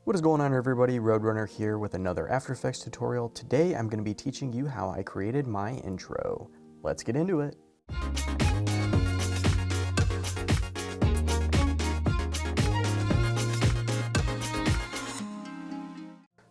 What is going on, everybody? Roadrunner here with another After Effects tutorial. Today I'm going to be teaching you how I created my intro. Let's get into it.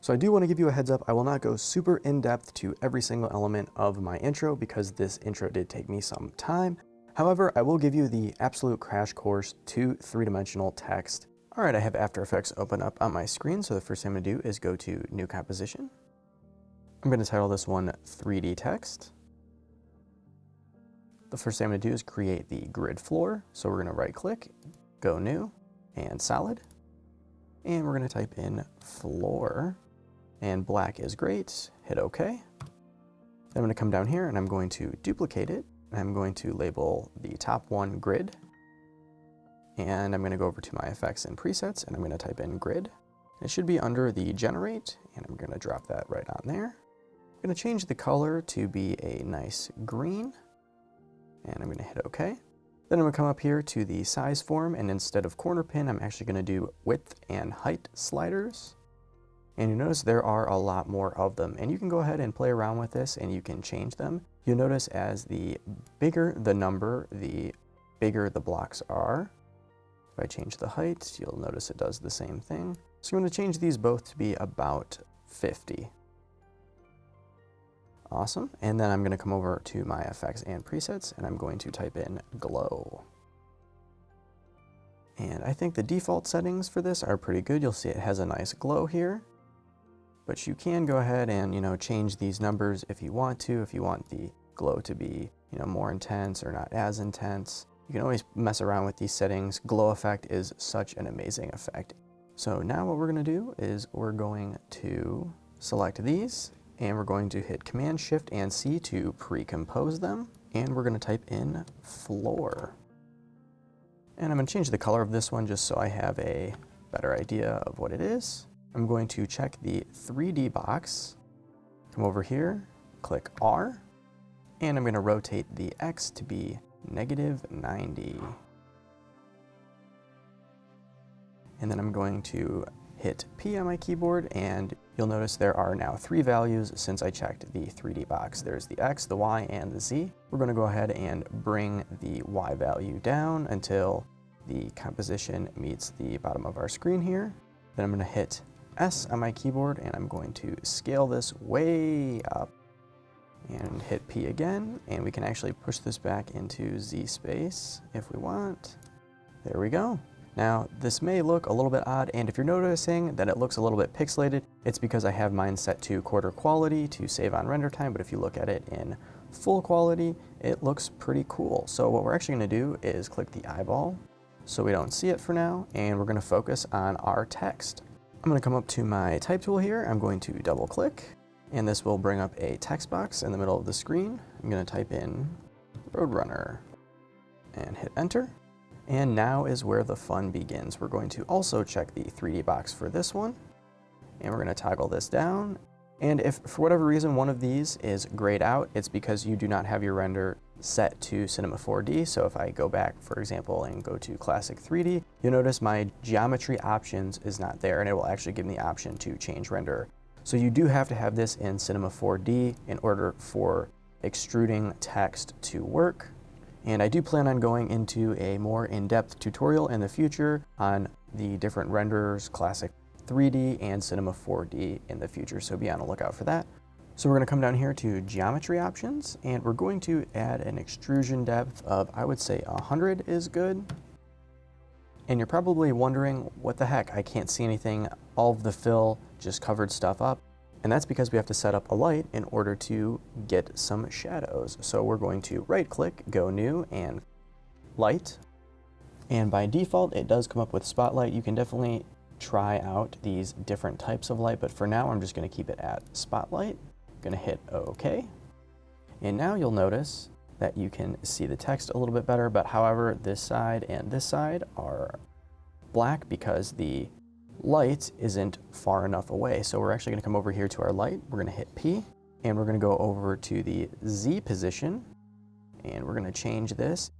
So I do want to give you a heads up, I will not go super in-depth to every single element of my intro because this intro did take me some time. However, I will give you the absolute crash course to three-dimensional text. All right, I have After Effects open up on my screen, so the first thing I'm gonna do is go to New Composition. I'm gonna title this one 3D Text. The first thing I'm gonna do is create the grid floor. So we're gonna right-click, go New, and Solid. And we're gonna type in Floor, and black is great, hit OK. Then I'm gonna come down here and I'm going to duplicate it. And I'm going to label the top one Grid. And I'm going to go over to my effects and presets and I'm going to type in grid. It should be under the generate and I'm going to drop that right on there. I'm going to change the color to be a nice green and I'm going to hit OK. Then I'm going to come up here to the size form and instead of corner pin, I'm actually going to do width and height sliders. And you notice there are a lot more of them and you can go ahead and play around with this and you can change them. You'll notice as the bigger the number, the bigger the blocks are. If I change the height, you'll notice it does the same thing. So I'm going to change these both to be about 50. Awesome. And then I'm going to come over to my effects and presets and I'm going to type in glow. And I think the default settings for this are pretty good. You'll see it has a nice glow here. But you can go ahead and, change these numbers if you want to, if you want the glow to be, more intense or not as intense. You can always mess around with these settings. Glow effect is such an amazing effect. So now what we're going to do is we're going to select these and we're going to hit Command Shift and C to pre-compose them. And we're going to type in floor. And I'm going to change the color of this one just so I have a better idea of what it is. I'm going to check the 3D box, come over here, click R, and I'm going to rotate the X to be -90. And then I'm going to hit P on my keyboard and you'll notice there are now 3 values since I checked the 3D box. There's the X, the Y, and the Z. We're going to go ahead and bring the Y value down until the composition meets the bottom of our screen here. Then I'm going to hit S on my keyboard and I'm going to scale this way up and hit P again, and we can actually push this back into Z space if we want. There we go. Now this may look a little bit odd, and if you're noticing that it looks a little bit pixelated, it's because I have mine set to quarter quality to save on render time, but if you look at it in full quality, it looks pretty cool. So what we're actually going to do is click the eyeball so we don't see it for now, and we're going to focus on our text. I'm going to come up to my type tool here. I'm going to double click and this will bring up a text box in the middle of the screen. I'm going to type in Roadrunner and hit enter. And now is where the fun begins. We're going to also check the 3D box for this one and we're going to toggle this down. And if for whatever reason one of these is grayed out, it's because you do not have your render set to Cinema 4D. So if I go back, for example, and go to Classic 3D, you'll notice my geometry options is not there and it will actually give me the option to change render. So you do have to have this in Cinema 4D in order for extruding text to work. And I do plan on going into a more in-depth tutorial in the future on the different renderers, Classic 3D and Cinema 4D in the future, so be on the lookout for that. So we're going to come down here to geometry options and we're going to add an extrusion depth of, I would say 100 is good. And you're probably wondering, what the heck, I can't see anything, all of the fill just covered stuff up. And that's because we have to set up a light in order to get some shadows. So we're going to right click, go new and light. And by default, it does come up with spotlight. You can definitely try out these different types of light, but for now I'm just going to keep it at spotlight. I'm going to hit OK. And now you'll notice that you can see the text a little bit better, but however this side and this side are black because the light isn't far enough away. So we're actually going to come over here to our light. We're going to hit P and we're going to go over to the Z position and we're going to change this.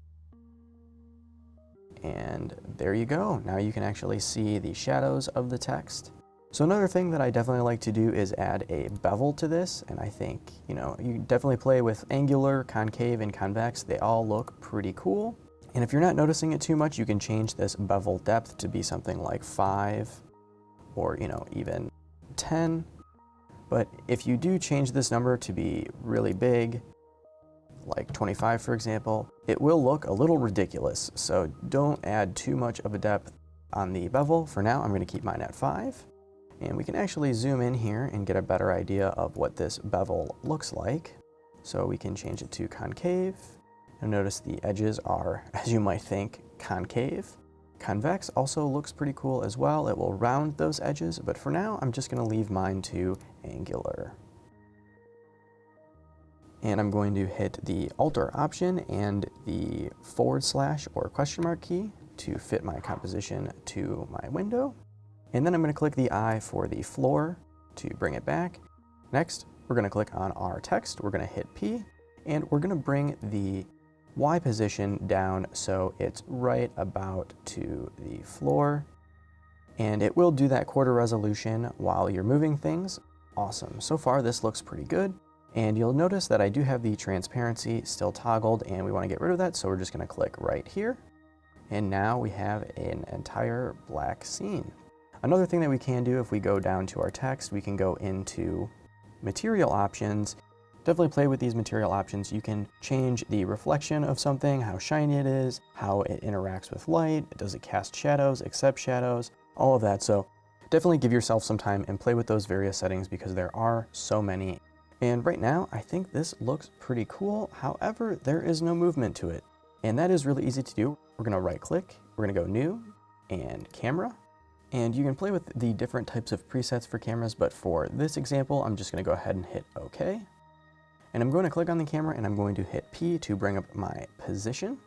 And there you go. Now you can actually see the shadows of the text. So another thing that I definitely like to do is add a bevel to this, and I think, you definitely play with angular, concave, and convex. They all look pretty cool. And if you're not noticing it too much, you can change this bevel depth to be something like 5 or, even 10. But if you do change this number to be really big, like 25 for example, it will look a little ridiculous. So don't add too much of a depth on the bevel. For now, I'm going to keep mine at 5. And we can actually zoom in here and get a better idea of what this bevel looks like. So we can change it to concave. And notice the edges are, as you might think, concave. Convex also looks pretty cool as well. It will round those edges, but for now, I'm just going to leave mine to angular. And I'm going to hit the Alt option and the / or question mark key to fit my composition to my window. And then I'm going to click the I for the floor to bring it back. Next, we're going to click on our text. We're going to hit P, and we're going to bring the Y position down so it's right about to the floor. And it will do that quarter resolution while you're moving things. Awesome. So far, this looks pretty good. And you'll notice that I do have the transparency still toggled, and we want to get rid of that. So we're just going to click right here. And now we have an entire black scene. Another thing that we can do, if we go down to our text, we can go into material options. Definitely play with these material options. You can change the reflection of something, how shiny it is, how it interacts with light, does it cast shadows, accept shadows, all of that. So definitely give yourself some time and play with those various settings because there are so many. And right now, I think this looks pretty cool. However, there is no movement to it. And that is really easy to do. We're gonna right click, we're gonna go new and camera. And you can play with the different types of presets for cameras, but for this example, I'm just gonna go ahead and hit OK. And I'm going to click on the camera and I'm going to hit P to bring up my position.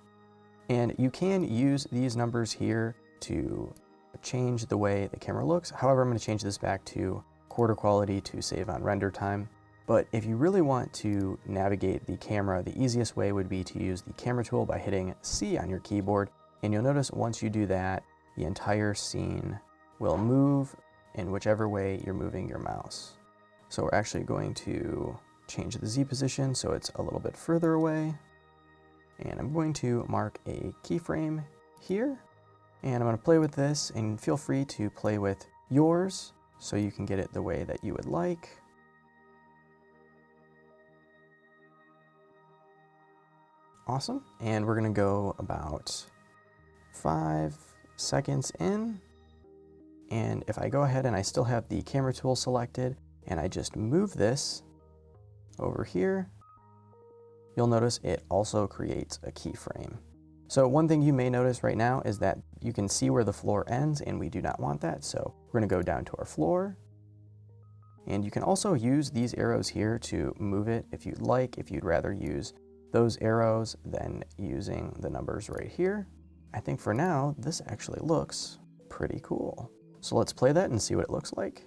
And you can use these numbers here to change the way the camera looks. However, I'm going to change this back to quarter quality to save on render time. But if you really want to navigate the camera, the easiest way would be to use the camera tool by hitting C on your keyboard. And you'll notice once you do that, the entire scene will move in whichever way you're moving your mouse. So we're actually going to change the Z position so it's a little bit further away. And I'm going to mark a keyframe here. And I'm going to play with this, and feel free to play with yours so you can get it the way that you would like. Awesome. And we're going to go about 5 seconds in. And if I go ahead and I still have the camera tool selected and I just move this over here, you'll notice it also creates a keyframe. So one thing you may notice right now is that you can see where the floor ends, and we do not want that. So we're going to go down to our floor. And you can also use these arrows here to move it if you'd like, if you'd rather use those arrows than using the numbers right here. I think for now, this actually looks pretty cool. So let's play that and see what it looks like.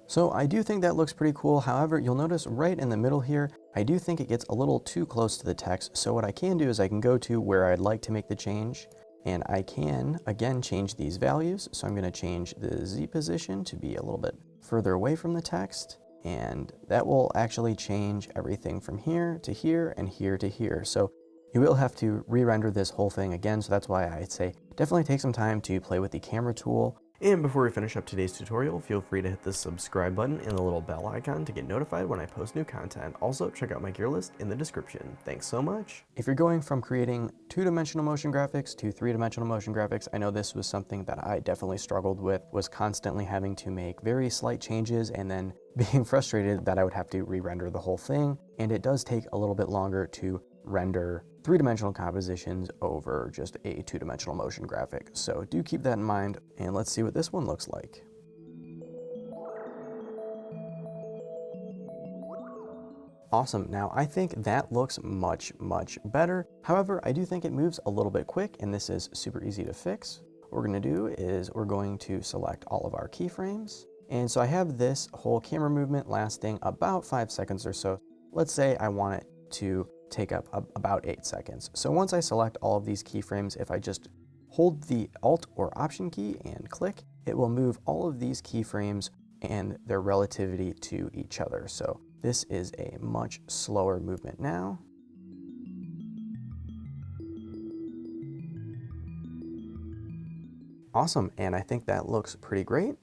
So I do think that looks pretty cool. However, you'll notice right in the middle here, I do think it gets a little too close to the text. So what I can do is I can go to where I'd like to make the change, and I can again change these values. So I'm going to change the Z position to be a little bit further away from the text, and that will actually change everything from here to here and here to here. So you will have to re-render this whole thing again. So that's why I'd say definitely take some time to play with the camera tool. And before we finish up today's tutorial, feel free to hit the subscribe button and the little bell icon to get notified when I post new content. Also, check out my gear list in the description. Thanks so much. If you're going from creating 2-dimensional motion graphics to 3-dimensional motion graphics, I know this was something that I definitely struggled with, was constantly having to make very slight changes and then being frustrated that I would have to re-render the whole thing. And it does take a little bit longer to render 3-dimensional compositions over just a 2-dimensional motion graphic. So do keep that in mind, and let's see what this one looks like. Awesome. Now I think that looks much better. However, I do think it moves a little bit quick, and this is super easy to fix. What we're going to do is we're going to select all of our keyframes. And so I have this whole camera movement lasting about 5 seconds or so. Let's say I want it to take up about 8 seconds. So once I select all of these keyframes, if I just hold the Alt or Option key and click, it will move all of these keyframes and their relativity to each other. So this is a much slower movement now. Awesome, and I think that looks pretty great.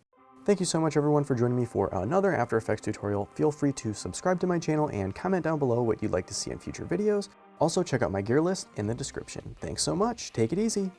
Thank you so much everyone for joining me for another After Effects tutorial. Feel free to subscribe to my channel and comment down below what you'd like to see in future videos. Also check out my gear list in the description. Thanks so much, take it easy.